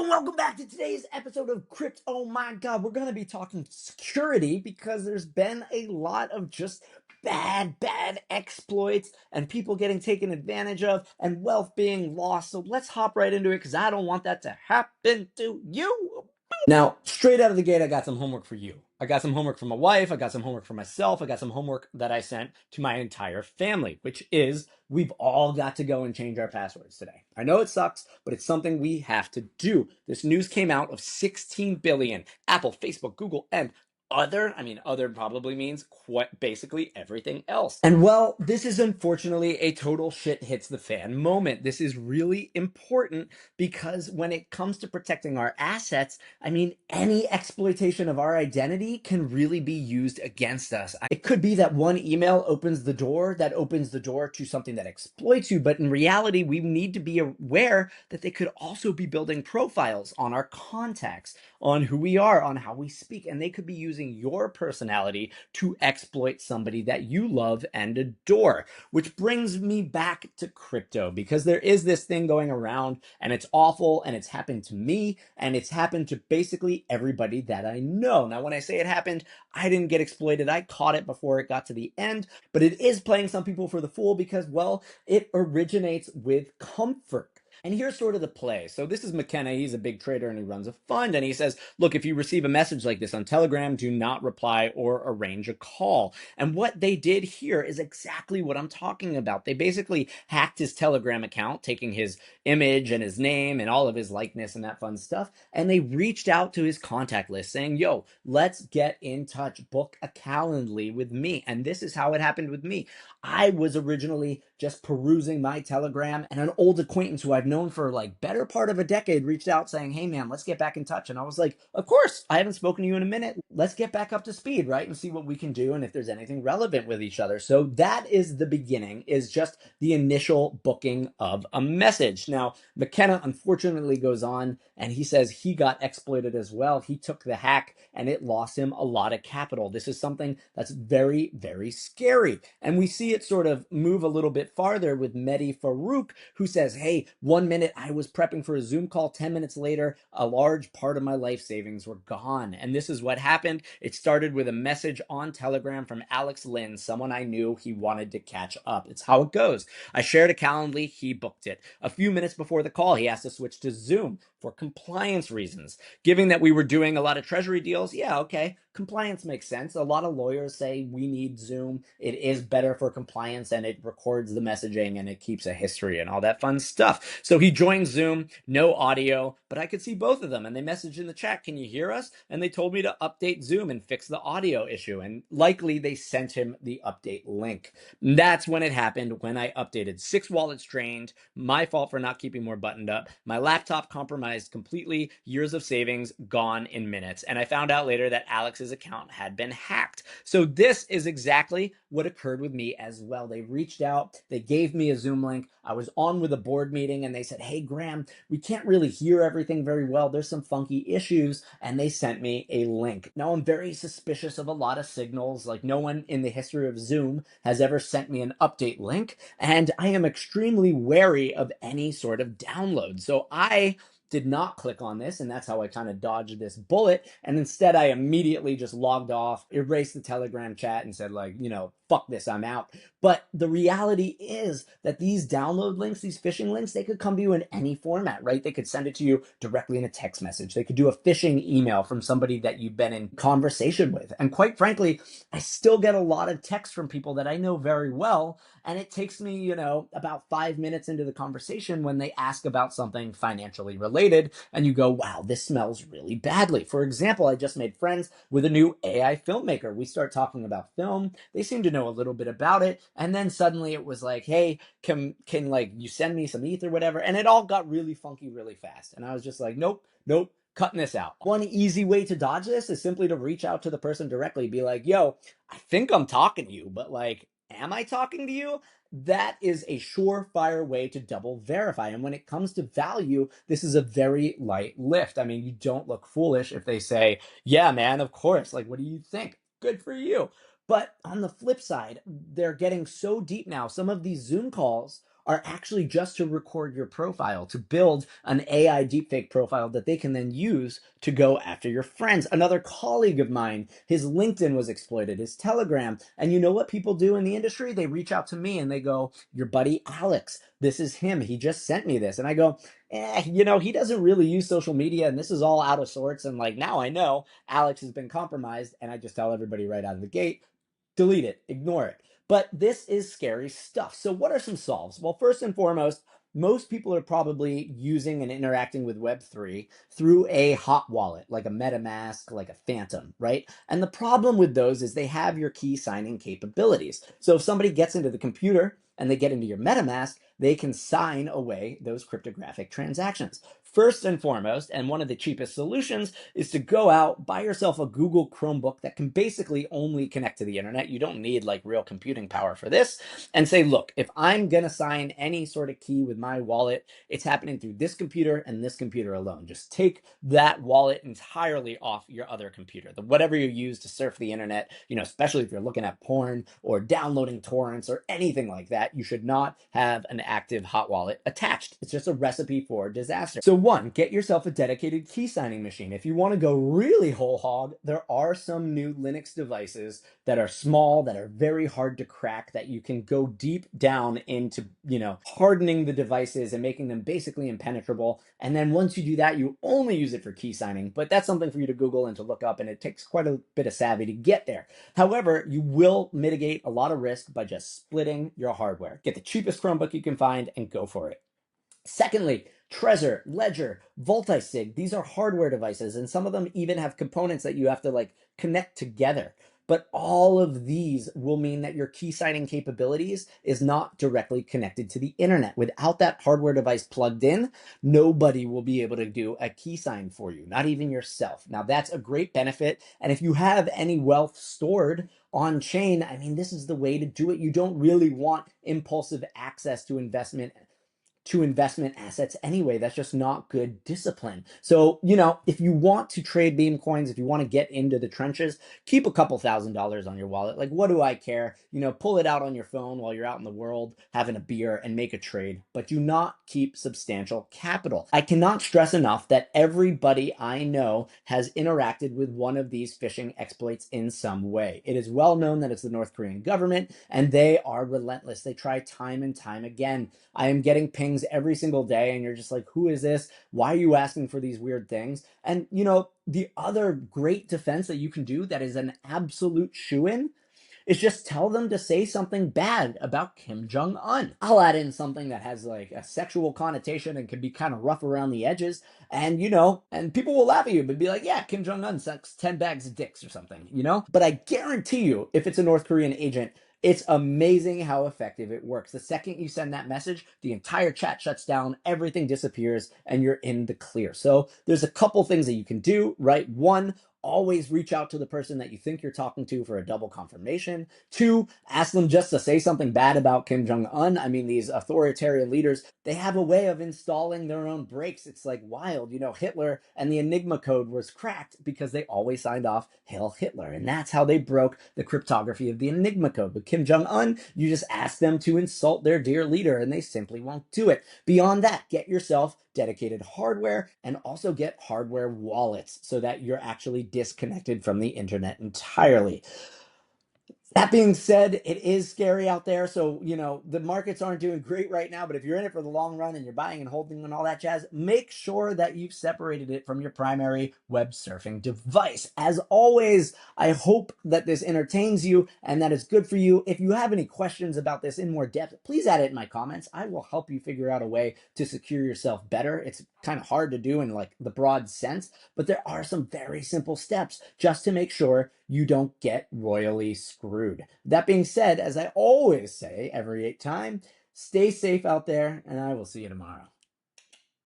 and welcome back to today's episode of Crypt. Oh my God, we're going to be talking security because there's been a lot of just bad exploits and people getting taken advantage of and wealth being lost. So let's hop right into it because I don't want that to happen to you. Now, straight out of the gate, I got some homework for you. I got some homework for my wife. I got some homework for myself. I got some homework that I sent to my entire family, which is we've all got to go and change our passwords today. I know it sucks, but it's something we have to do. This news came out of 16 billion. Apple, Facebook, Google, and other probably means basically everything else. And well, this is unfortunately a total shit hits the fan moment. This is really important because when it comes to protecting our assets, any exploitation of our identity can really be used against us. It could be that one email opens the door to something that exploits you, but in reality, we need to be aware that they could also be building profiles on our contacts, on who we are, on how we speak, and they could be using your personality to exploit somebody that you love and adore. Which brings me back to crypto, because there is this thing going around, and it's awful, and it's happened to me, and it's happened to basically everybody that I know. Now, when I say it happened, I didn't get exploited. I caught it before it got to the end, but it is playing some people for the fool because, well, it originates with comfort. And here's sort of the play. So this is McKenna. He's a big trader and he runs a fund. And he says, look, if you receive a message like this on Telegram, do not reply or arrange a call. And what they did here is exactly what I'm talking about. They basically hacked his Telegram account, taking his image and his name and all of his likeness and that fun stuff. And they reached out to his contact list saying, yo, let's get in touch, book a Calendly with me. And this is how it happened with me. I was originally just perusing my Telegram, and an old acquaintance who I've known for like better part of a decade reached out saying, hey man, let's get back in touch. And I was like, of course, I haven't spoken to you in a minute. Let's get back up to speed, right? And see what we can do and if there's anything relevant with each other. So that is the beginning, is just the initial booking of a message. Now, McKenna unfortunately goes on and he says he got exploited as well. He took the hack and it lost him a lot of capital. This is something that's very, very scary. And we see it sort of move a little bit farther with Mehdi Farooq, who says, hey, 1 minute I was prepping for a Zoom call, 10 minutes later, a large part of my life savings were gone. And this is what happened. It started with a message on Telegram from Alex Lynn, someone I knew he wanted to catch up. It's how it goes. I shared a Calendly, he booked it. A few minutes before the call, he asked to switch to Zoom for compliance reasons. Given that we were doing a lot of treasury deals, yeah, okay, compliance makes sense. A lot of lawyers say we need Zoom. It is better for compliance and it records the messaging and it keeps a history and all that fun stuff. So he joined Zoom, no audio, but I could see both of them and they messaged in the chat, can you hear us? And they told me to update Zoom and fix the audio issue. And likely they sent him the update link. And that's when it happened, when I updated. 6 wallets drained, my fault for not keeping more buttoned up. My laptop compromised completely, years of savings gone in minutes. And I found out later that Alex's account had been hacked. So this is exactly what occurred with me as well. They reached out, they gave me a Zoom link. I was on with a board meeting and they said, hey, Graham, we can't really hear everything very well. There's some funky issues. And they sent me a link. Now, I'm very suspicious of a lot of signals. Like, no one in the history of Zoom has ever sent me an update link. And I am extremely wary of any sort of download. So I did not click on this, and that's how I kind of dodged this bullet. And instead, I immediately just logged off, erased the Telegram chat, and said, like, fuck this, I'm out. But the reality is that these download links, these phishing links, they could come to you in any format, right? They could send it to you directly in a text message. They could do a phishing email from somebody that you've been in conversation with. And quite frankly, I still get a lot of texts from people that I know very well. And it takes me, about 5 minutes into the conversation when they ask about something financially related. And you go, wow, this smells really badly. For example, I just made friends with a new AI filmmaker. We start talking about film. They seem to know a little bit about it. And then suddenly it was like, hey, can like you send me some ETH or whatever? And it all got really funky really fast. And I was just like, nope, cutting this out. One easy way to dodge this is simply to reach out to the person directly. Be like, yo, I think I'm talking to you, but like, am I talking to you? That is a surefire way to double verify. And when it comes to value, this is a very light lift. I mean, you don't look foolish if they say, yeah, man, of course. Like, what do you think? Good for you. But on the flip side, they're getting so deep now. Some of these Zoom calls are actually just to record your profile, to build an AI deepfake profile that they can then use to go after your friends. Another colleague of mine, his LinkedIn was exploited, his Telegram. And you know what people do in the industry? They reach out to me and they go, your buddy Alex, this is him. He just sent me this. And I go, he doesn't really use social media and this is all out of sorts. And like, now I know Alex has been compromised. And I just tell everybody right out of the gate, delete it, ignore it. But this is scary stuff. So what are some solves? Well, first and foremost, most people are probably using and interacting with Web3 through a hot wallet, like a MetaMask, like a Phantom, right? And the problem with those is they have your key signing capabilities. So if somebody gets into the computer and they get into your MetaMask, they can sign away those cryptographic transactions. First and foremost, and one of the cheapest solutions, is to go out, buy yourself a Google Chromebook that can basically only connect to the internet. You don't need like real computing power for this. And say, look, if I'm going to sign any sort of key with my wallet, it's happening through this computer and this computer alone. Just take that wallet entirely off your other computer. Whatever you use to surf the internet, especially if you're looking at porn or downloading torrents or anything like that, you should not have an active hot wallet attached. It's just a recipe for disaster. So one, get yourself a dedicated key signing machine. If you want to go really whole hog, there are some new Linux devices that are small, that are very hard to crack, that you can go deep down into, hardening the devices and making them basically impenetrable. And then once you do that, you only use it for key signing, but that's something for you to Google and to look up, and it takes quite a bit of savvy to get there. However, you will mitigate a lot of risk by just splitting your hardware. Get the cheapest Chromebook you can find and go for it. Secondly, Trezor, Ledger, Multisig, these are hardware devices, and some of them even have components that you have to connect together. But all of these will mean that your key signing capabilities is not directly connected to the internet. Without that hardware device plugged in, nobody will be able to do a key sign for you, not even yourself. Now, that's a great benefit. And if you have any wealth stored on chain, this is the way to do it. You don't really want impulsive access to investment assets anyway. That's just not good discipline. So, if you want to trade meme coins, if you want to get into the trenches, keep a couple $1,000s on your wallet. Like, what do I care? Pull it out on your phone while you're out in the world having a beer and make a trade, but do not keep substantial capital. I cannot stress enough that everybody I know has interacted with one of these phishing exploits in some way. It is well known that it's the North Korean government, and they are relentless. They try time and time again. I am getting pings every single day, and you're just like, who is this? Why are you asking for these weird things? And, the other great defense that you can do that is an absolute shoo-in is just tell them to say something bad about Kim Jong-un. I'll add in something that has a sexual connotation and can be kind of rough around the edges. And, and people will laugh at you, but be like, yeah, Kim Jong-un sucks 10 bags of dicks or something, But I guarantee you, if it's a North Korean agent, it's amazing how effective it works. The second you send that message, the entire chat shuts down, everything disappears, and you're in the clear. So there's a couple things that you can do, right? One, always reach out to the person that you think you're talking to for a double confirmation. Two, ask them just to say something bad about Kim Jong-un. These authoritarian leaders, they have a way of installing their own breaks. It's like wild. Hitler and the Enigma code was cracked because they always signed off Hail Hitler. And that's how they broke the cryptography of the Enigma code. With Kim Jong-un, you just ask them to insult their dear leader and they simply won't do it. Beyond that, get yourself dedicated hardware and also get hardware wallets so that you're actually disconnected from the internet entirely. That being said, it is scary out there. So, the markets aren't doing great right now, but if you're in it for the long run and you're buying and holding and all that jazz, make sure that you've separated it from your primary web surfing device. As always, I hope that this entertains you and that it's good for you. If you have any questions about this in more depth, please add it in my comments. I will help you figure out a way to secure yourself better. It's kind of hard to do in the broad sense, but there are some very simple steps just to make sure you don't get royally screwed. That being said, as I always say every time, stay safe out there, and I will see you tomorrow.